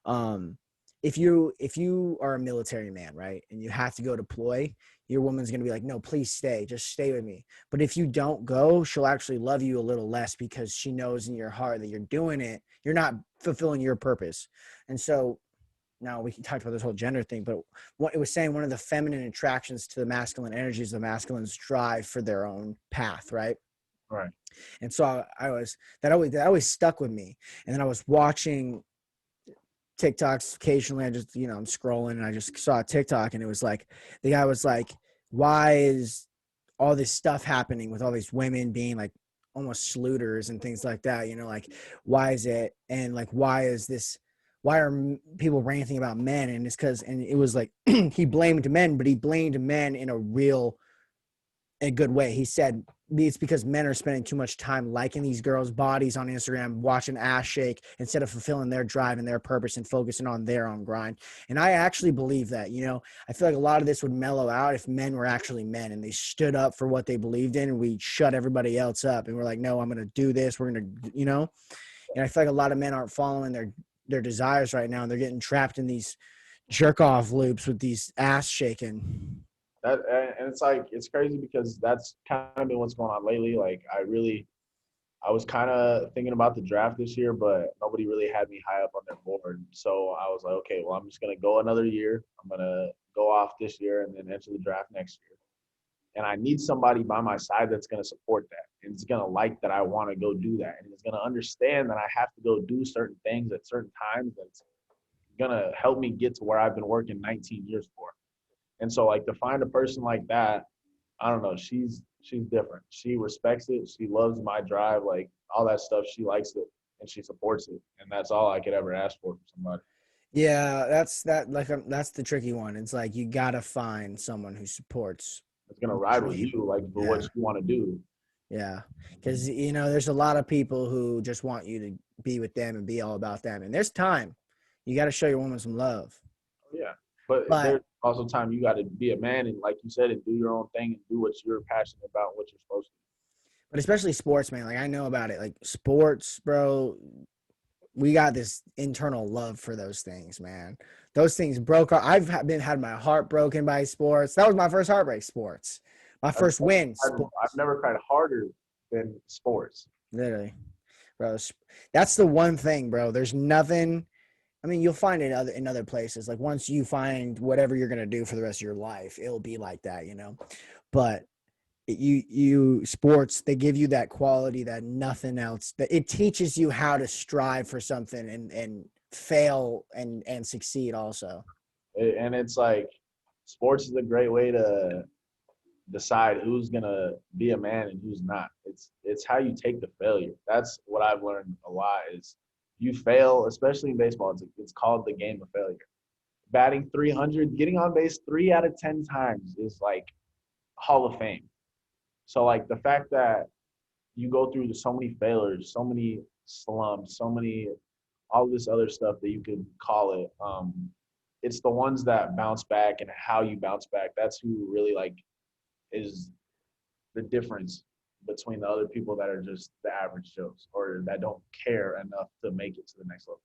um if you are a military man, right? And you have to go deploy, your woman's going to be like, "No, please stay. Just stay with me." But if you don't go, she'll actually love you a little less because she knows in your heart that you're doing it. You're not fulfilling your purpose. And so now we can talk about this whole gender thing, but what it was saying, one of the feminine attractions to the masculine energy is the masculines drive for their own path, right? Right. And so I was that always stuck with me. And then I was watching TikToks occasionally. I just, I'm scrolling and I just saw a TikTok and it was like the guy was like, why is all this stuff happening with all these women being like almost sleuters and things like that, like why is it, and like why are people ranting about men? And it's because, and it was like he blamed men, but he blamed men in a good way. He said it's because men are spending too much time liking these girls' bodies on Instagram, watching ass shake instead of fulfilling their drive and their purpose and focusing on their own grind. And I actually believe that, I feel like a lot of this would mellow out if men were actually men and they stood up for what they believed in, and we shut everybody else up and we're like, no, I'm going to do this. We're going to, and I feel like a lot of men aren't following their desires right now. And they're getting trapped in these jerk off loops with these ass shaking. That and it's like it's crazy because that's kind of been what's going on lately. Like I was kind of thinking about the draft this year, but nobody really had me high up on their board. So I was like, okay, well, I'm just gonna go another year. I'm gonna go off this year and then enter the draft next year. And I need somebody by my side that's gonna support that and is gonna like that I want to go do that and is gonna understand that I have to go do certain things at certain times that's gonna help me get to where I've been working 19 years for. And so like to find a person like that, I don't know, she's different. She respects it. She loves my drive, like all that stuff. She likes it and she supports it. And that's all I could ever ask for from somebody. Yeah, that's the tricky one. It's like you gotta find someone who supports It's gonna the ride with dream. you like for what Yeah, you want to do. yeah. Because there's a lot of people who just want you to be with them and be all about them. And there's time. You got to show your woman some love. Yeah. But But there's also time you gotta be a man and like you said, and do your own thing and do what you're passionate about, what you're supposed to. especially sports, man. Like I know about it. Like sports, bro. We got this internal love for those things, man. Those things broke. I've been had my heart broken by sports. That was my first heartbreak. Sports. My I've first win. I've Sports. never cried harder than sports. Literally, bro. That's the one thing, bro. There's nothing. I mean, you'll find it in other places. Like once you find whatever you're gonna do for the rest of your life, it'll be like that. But you sports, they give you that quality that nothing else. That it teaches you how to strive for something and fail and succeed also. And it's like sports is a great way to decide who's gonna be a man and who's not. It's how you take the failure. That's what I've learned a lot is you fail, especially in baseball. It's called the game of failure. Batting 300, getting on base 3 out of 10 times is like Hall of Fame. So like the fact that you go through so many failures, so many slumps, so many all this other stuff that you could call it. it's the ones that bounce back and how you bounce back. That's who really like is the difference between the other people that are just the average Joes or that don't care enough to make it to the next level.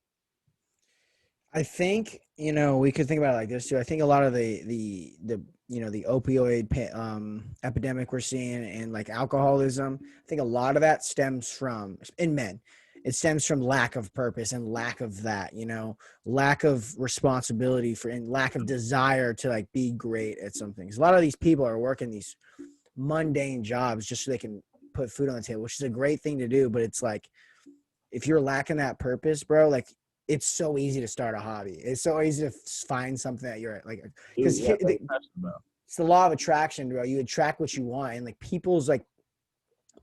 I think, we could think about it like this too. I think a lot of the opioid epidemic we're seeing and like alcoholism, I think a lot of that stems from in men. It stems from lack of purpose and lack of that, lack of responsibility for and lack of desire to like be great at some things. A lot of these people are working these mundane jobs just so they can put food on the table, which is a great thing to do, but it's like if you're lacking that purpose, bro, like it's so easy to start a hobby. It's so easy to find something that you're like, Dude, because yeah, that's what I'm about. it's the law of attraction, bro. You attract what you want, and like people's like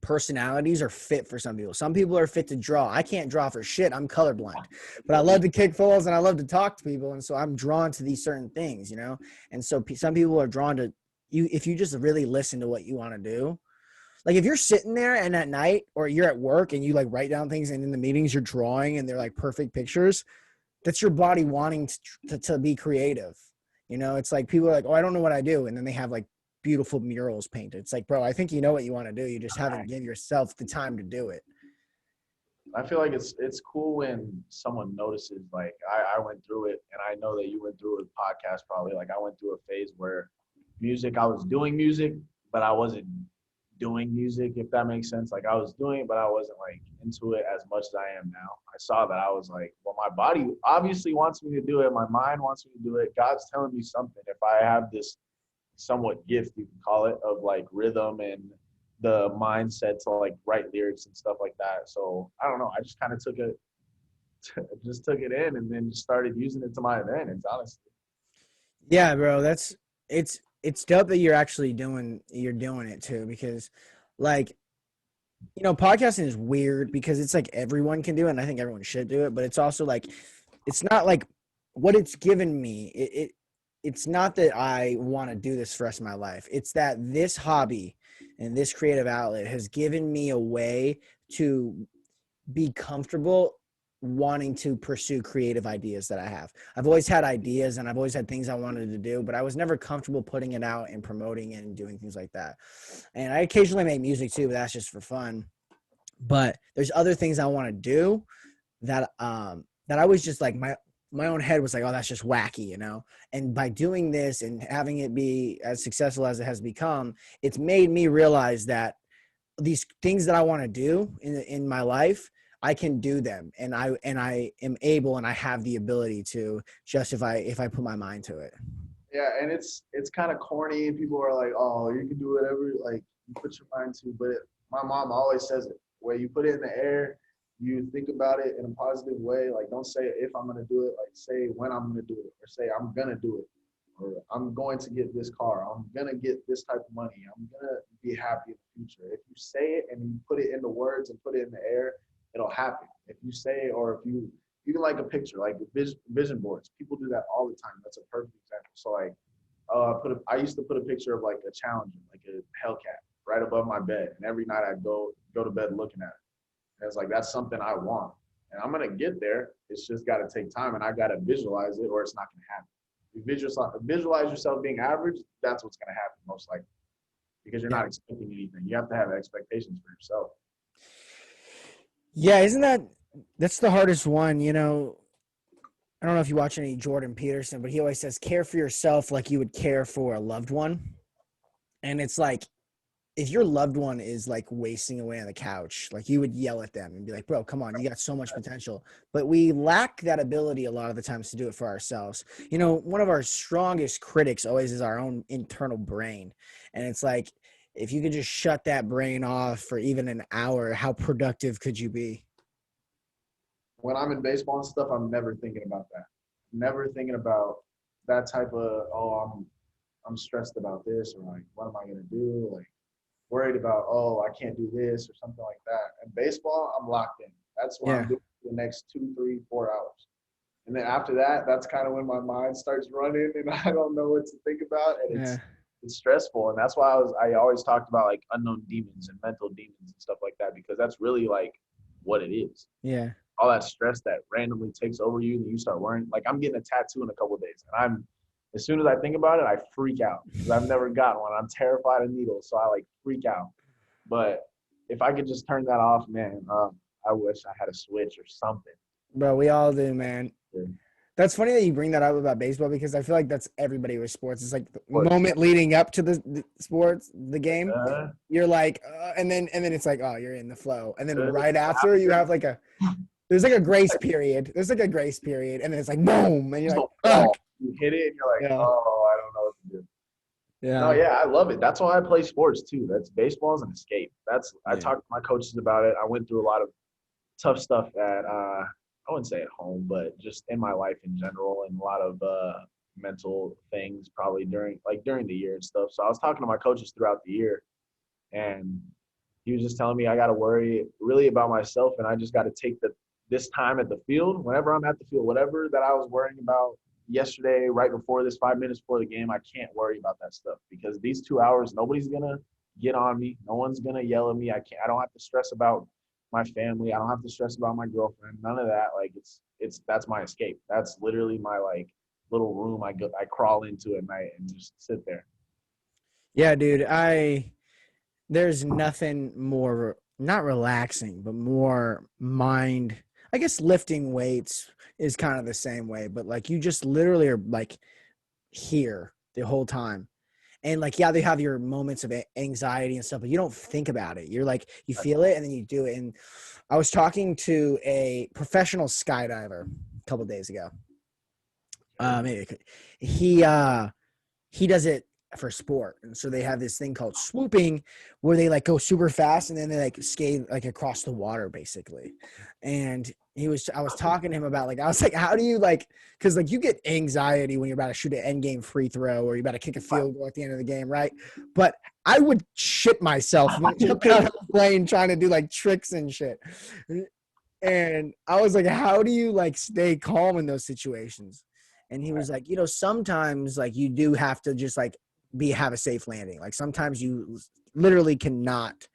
personalities are fit for some people. Some people are fit to draw. I can't draw for shit. I'm colorblind, but I love to kick balls and I love to talk to people, and so I'm drawn to these certain things, And so some people are drawn to you if you just really listen to what you want to do. Like if you're sitting there and at night or you're at work and you like write down things and in the meetings you're drawing and they're like perfect pictures, that's your body wanting to be creative. It's like people are like, oh, I don't know what I do. And then they have like beautiful murals painted. It's like, bro, I think you know what you want to do. You just haven't given yourself the time to do it. I feel like it's cool when someone notices. Like I went through it, and I know that you went through it with podcast probably. Like I went through a phase where I was doing music, but I wasn't doing music, if that makes sense. Like I was doing it, but I wasn't like into it as much as I am now. I saw that I was like, well, my body obviously wants me to do it. My mind wants me to do it. God's telling me something. If I have this somewhat gift, you can call it, of like rhythm and the mindset to like write lyrics and stuff like that. So I don't know. I just kind of took it, just took it in, and then just started using it to my advantage. Honestly, Yeah, bro. It's dope that you're doing it too, because like, podcasting is weird because it's like everyone can do it and I think everyone should do it, but it's also like it's not like what it's given me. It's not that I want to do this for the rest of my life. It's that this hobby and this creative outlet has given me a way to be comfortable wanting to pursue creative ideas that I have. I've always had ideas and I've always had things I wanted to do, but I was never comfortable putting it out and promoting it and doing things like that. And I occasionally make music too, but that's just for fun. But there's other things I want to do that I was just like my own head was like, oh, that's just wacky. And by doing this and having it be as successful as it has become, it's made me realize that these things that I want to do in my life, I can do them, and I am able, and I have the ability to, just if I put my mind to it. yeah, and it's kind of corny, and people are like, "Oh, you can do whatever like you put your mind to." But my mom always says it: where you put it in the air, you think about it in a positive way. Like, don't say if I'm gonna do it. Like, say when I'm gonna do it, or say I'm gonna do it, or I'm going to get this car. I'm gonna get this type of money. I'm gonna be happy in the future. If you say it and you put it into words and put it in the air, it'll happen. If you say, or if you even like a picture, like vision boards, people do that all the time. That's a perfect example. So like, I used to put a picture of like a Challenger, like a Hellcat, right above my bed, and every night I'd go to bed looking at it. And it's like that's something I want, and I'm gonna get there. It's just got to take time, and I got to visualize it, or it's not gonna happen. If you visualize yourself being average, that's what's gonna happen most likely, because you're Yeah. not expecting anything. You have to have expectations for yourself. Yeah, isn't that's the hardest one, I don't know if you watch any Jordan Peterson, but he always says care for yourself like you would care for a loved one. And it's like if your loved one is like wasting away on the couch, like you would yell at them and be like, bro, come on, you got so much potential. But we lack that ability a lot of the times to do it for ourselves. One of our strongest critics always is our own internal brain. And it's like, if you could just shut that brain off for even an hour, how productive could you be? When I'm in baseball and stuff, I'm never thinking about that. Never thinking about that type of I'm stressed about this, or like what am I gonna do? Like worried about, oh, I can't do this or something like that. And baseball, I'm locked in. That's what I'm Yeah. doing for the next 2, 3, 4 hours. And then after that, that's kind of when my mind starts running and I don't know what to think about. And Yeah. it's stressful. And that's why I always talked about like unknown demons and mental demons and stuff like that, because that's really like what it is. Yeah. all that stress that randomly takes over you and you start worrying. Like I'm getting a tattoo in a couple of days, and as soon as I think about it, I freak out because I've never gotten one. I'm terrified of needles, so I like freak out. But if I could just turn that off, man, I wish I had a switch or something. Bro, we all do, man. Yeah. That's funny that you bring that up about baseball because I feel like that's everybody with sports. It's like the Of course. moment leading up to the sports, the game. Uh, You're like, and then it's like, oh, you're in the flow. And then uh, right after, you have like there's like a grace period. There's like a grace period, and then it's like boom, and you're like, fuck. you hit it, and you're like, Yeah, oh, I don't know what to do. No, yeah, yeah, I love it. That's why I play sports too. That's baseball is an escape. I yeah. talked to my coaches about it. I went through a lot of tough stuff at I wouldn't say at home, but just in my life in general, and a lot of mental things probably during the year and stuff. So I was talking to my coaches throughout the year, and he was just telling me I got to worry really about myself, and I just got to take this time at the field. Whenever I'm at the field, whatever that I was worrying about yesterday, right before this, 5 minutes before the game, I can't worry about that stuff because these 2 hours, nobody's gonna get on me. No one's gonna yell at me. I don't have to stress about my family. I don't have to stress about my girlfriend. None of that. Like that's my escape. That's literally my like little room. I crawl into at night and just sit there. Yeah, dude. There's nothing more not relaxing, but more mind. I guess lifting weights is kind of the same way, but like you just literally are like here the whole time. And like, yeah, they have your moments of anxiety and stuff, but you don't think about it. You're like, you feel it and then you do it. And I was talking to a professional skydiver a couple of days ago. Maybe he does it for sport, and so they have this thing called swooping where they like go super fast and then they like skate like across the water basically. And I was talking to him about like I was like, how do you like, because like you get anxiety when you're about to shoot an end game free throw or you're about to kick a field goal at the end of the game, right? But I would shit myself jumping out of the plane trying to do like tricks and shit. And I was like, how do you like stay calm in those situations? And he was like, sometimes like you do have to just like have a safe landing. Like sometimes you literally cannot,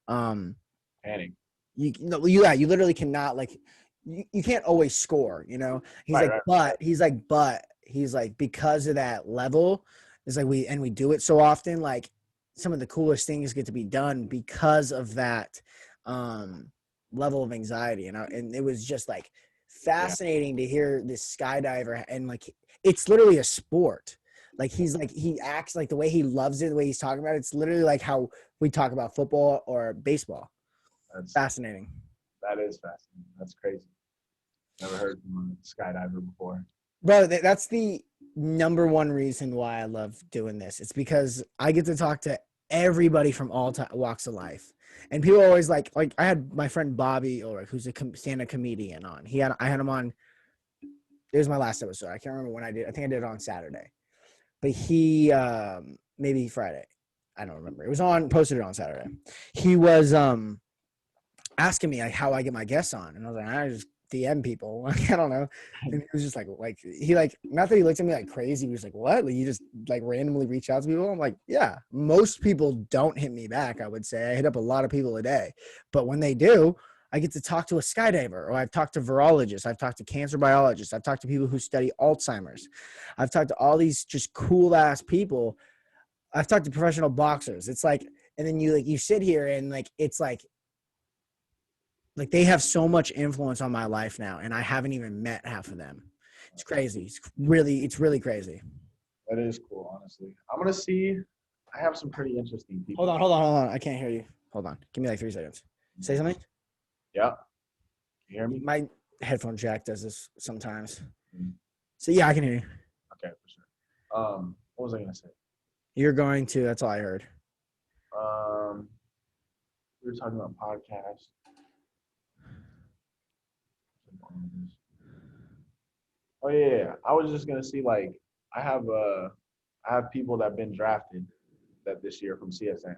Panic. you literally cannot like, you can't always score, he's Right, like, right. but he's like, because of that level, it's like we do it so often, like some of the coolest things get to be done because of that, level of anxiety. And it was just like fascinating to hear this skydiver, and like, it's literally a sport. Like he acts like the way he loves it, the way he's talking about it. It's literally like how we talk about football or baseball. That's Fascinating. that is fascinating. That's crazy. Never heard from a skydiver before. Bro, that's the number one reason why I love doing this. It's because I get to talk to everybody from all walks of life. And people always like I had my friend Bobby Ulrich, who's a stand-up comedian on. I had him on. It was my last episode. I can't remember when I did. I think I did it on Saturday. But he maybe Friday. I don't remember. It was posted on Saturday. He was asking me like how I get my guests on, and I was like, I just DM people. Like, I don't know. And he was just like he like, not that he looked at me like crazy. He was like, what? Like, you just like randomly reach out to people? I'm like, yeah. Most people don't hit me back. I would say I hit up a lot of people a day, but when they do, I get to talk to a skydiver, or I've talked to virologists. I've talked to cancer biologists. I've talked to people who study Alzheimer's. I've talked to all these just cool ass people. I've talked to professional boxers. It's like, and then you sit here and like, it's like they have so much influence on my life now, and I haven't even met half of them. It's crazy. It's really crazy. That is cool, honestly. I'm gonna see. I have some pretty interesting people. Hold on. I can't hear you. Hold on. Give me like 3 seconds. Say something. Yeah. You hear me? My headphone jack does this sometimes. Mm-hmm. So yeah, I can hear you. Okay, for sure. What was I gonna say? You're going to. That's all I heard. We were talking about podcasts. Oh yeah. I was just gonna see like I have people that have been drafted that this year from CSN,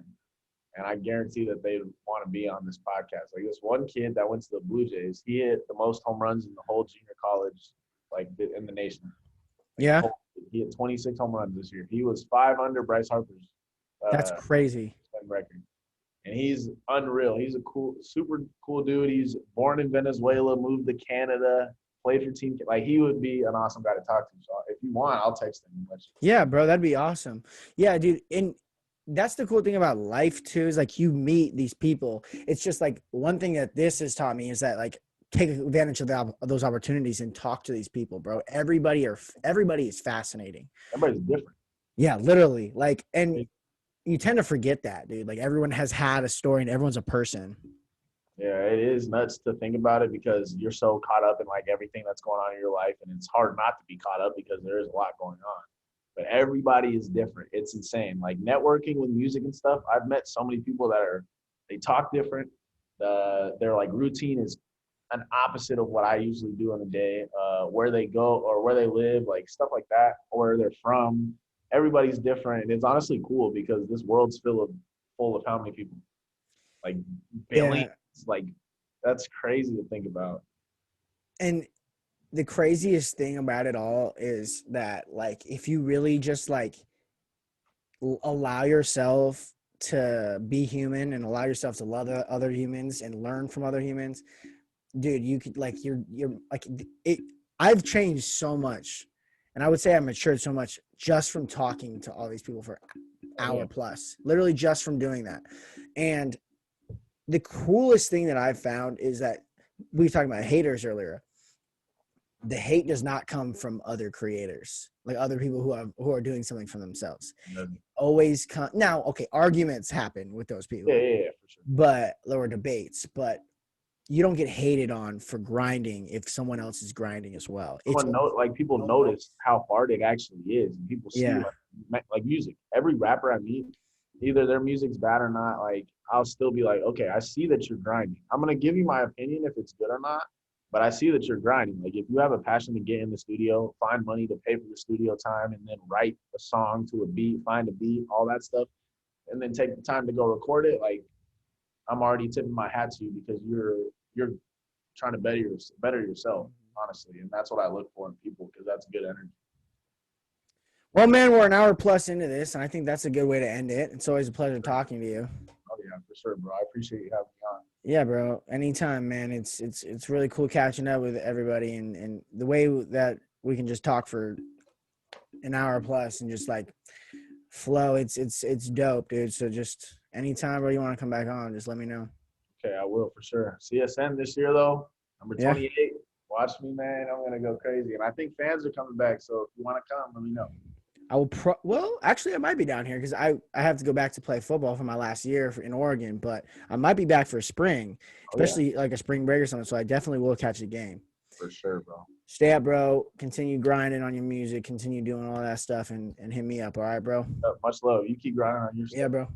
and I guarantee that they want to be on this podcast. Like this one kid that went to the Blue Jays, he hit the most home runs in the whole junior college, like in the nation. Yeah, he hit 26 home runs this year. He was 5 under Bryce Harper's that's crazy. record. and he's unreal. He's a super cool dude. He's born in Venezuela, moved to Canada, played for Team. Like he would be an awesome guy to talk to. So if you want, I'll text him and let you. Yeah, bro, that'd be awesome. Yeah, dude, and that's the cool thing about life too, is like you meet these people. It's just like one thing that this has taught me is that like take advantage of those opportunities and talk to these people, bro. Everybody is fascinating. Everybody's different. Yeah, literally. Like, and you tend to forget that, dude. Like everyone has had a story and everyone's a person. Yeah, it is nuts to think about it because you're so caught up in like everything that's going on in your life, and it's hard not to be caught up because there is a lot going on. But everybody is different. It's insane. Like networking with music and stuff. I've met so many people that they talk different. Their like routine is an opposite of what I usually do in a day. Where they go or where they live, like stuff like that, or where they're from. Everybody's different, and it's honestly cool because this world's full of how many people? Like billions. Yeah. Like that's crazy to think about. And the craziest thing about it all is that like if you really just like allow yourself to be human and allow yourself to love other humans and learn from other humans, dude, you could like you're like it. I've changed so much, and I would say I've matured so much just from talking to all these people for hour plus, literally just from doing that. And the coolest thing that I've found is that we were talking about haters earlier. The hate does not come from other creators, like other people who are doing something for themselves. Always come now. Okay, arguments happen with those people, Yeah, for sure. but lower debates. But you don't get hated on for grinding if someone else is grinding as well. Like people notice how hard it actually is, and people see like music. Every rapper I meet, either their music's bad or not. Like I'll still be like, okay, I see that you're grinding. I'm gonna give you my opinion if it's good or not. But I see that you're grinding. Like if you have a passion to get in the studio, find money to pay for the studio time, and then write a song to a beat, find a beat, all that stuff, and then take the time to go record it. Like I'm already tipping my hat to you because you're trying to better yourself, honestly, and that's what I look for in people because that's good energy. Well, man, we're an hour plus into this, and I think that's a good way to end it. It's always a pleasure talking to you. Oh yeah, for sure, bro. I appreciate you having me on. Yeah, bro. Anytime, man. It's really cool catching up with everybody, and the way that we can just talk for an hour plus and just like flow. It's dope, dude. So just anytime, bro, you want to come back on, just let me know. Okay, I will for sure. CSN this year though, number 28. Yeah. Watch me, man. I'm gonna go crazy, and I think fans are coming back. So if you want to come, let me know. I will well, actually, I might be down here because I have to go back to play football for my last year in Oregon, but I might be back for spring, especially like a spring break or something. So I definitely will catch the game. For sure, bro. Stay up, bro. Continue grinding on your music. Continue doing all that stuff and hit me up. All right, bro? Much love. You keep grinding on your stuff. Yeah, bro.